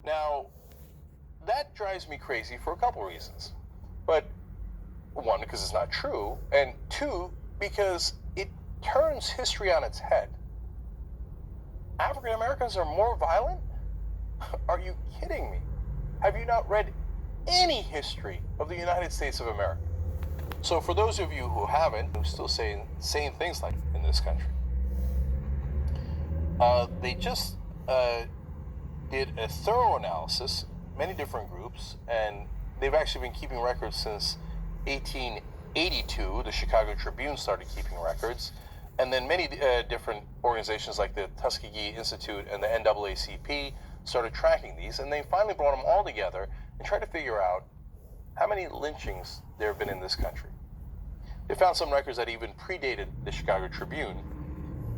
Now, that drives me crazy for a couple reasons. But one, because it's not true, and two, because it turns history on its head. African Americans are more violent? Are you kidding me? Have you not read any history of the United States of America? So for those of you who haven't, who still saying things like in this country, they just did a thorough analysis, many different groups, and they've actually been keeping records since 1882. The Chicago Tribune started keeping records, and then many different organizations like the Tuskegee Institute and the NAACP started tracking these, and they finally brought them all together and tried to figure out how many lynchings there have been in this country. They found some records that even predated the Chicago Tribune,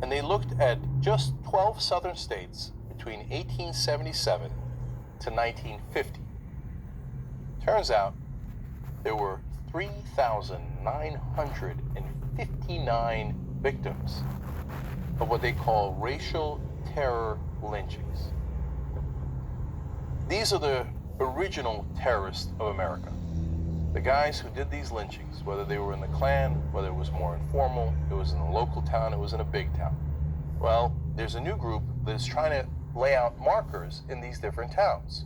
and they looked at just 12 southern states between 1877 to 1950. Turns out there were 3,959 victims of what they call racial terror lynchings. These are the original terrorists of America. The guys who did these lynchings, whether they were in the Klan, whether it was more informal, it was in a local town, it was in a big town. Well, there's a new group that is trying to lay out markers in these different towns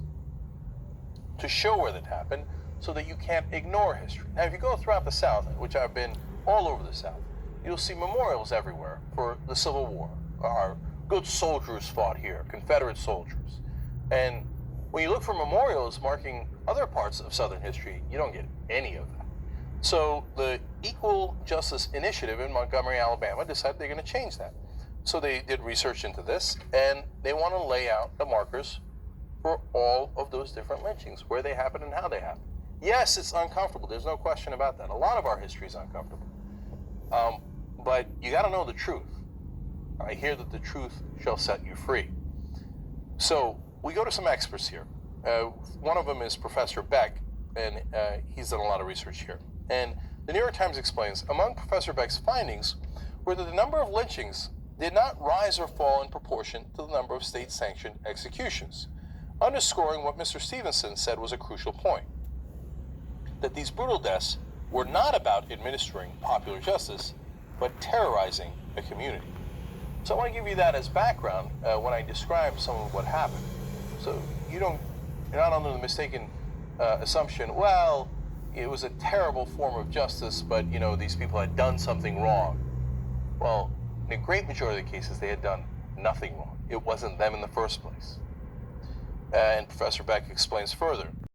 to show where that happened so that you can't ignore history. Now, if you go throughout the South, which I've been all over the South, you'll see memorials everywhere for the Civil War. Our good soldiers fought here, Confederate soldiers. And when you look for memorials marking other parts of Southern history, you don't get any of that. So the Equal Justice Initiative in Montgomery, Alabama decided they're going to change that. So they did research into this, and they want to lay out the markers for all of those different lynchings, where they happened and how they happened. Yes, it's uncomfortable. There's no question about that. A lot of our history is uncomfortable. But you got to know the truth. I hear that the truth shall set you free. So we go to some experts here. One of them is Professor Beck, and he's done a lot of research here. And the New York Times explains, among Professor Beck's findings were that the number of lynchings did not rise or fall in proportion to the number of state-sanctioned executions, underscoring what Mr. Stevenson said was a crucial point, that these brutal deaths were not about administering popular justice, but terrorizing a community. So I want to give you that as background when I describe some of what happened. So you're not under the mistaken assumption, well, it was a terrible form of justice, but these people had done something wrong. Well, in a great majority of the cases, they had done nothing wrong. It wasn't them in the first place. And Professor Beck explains further.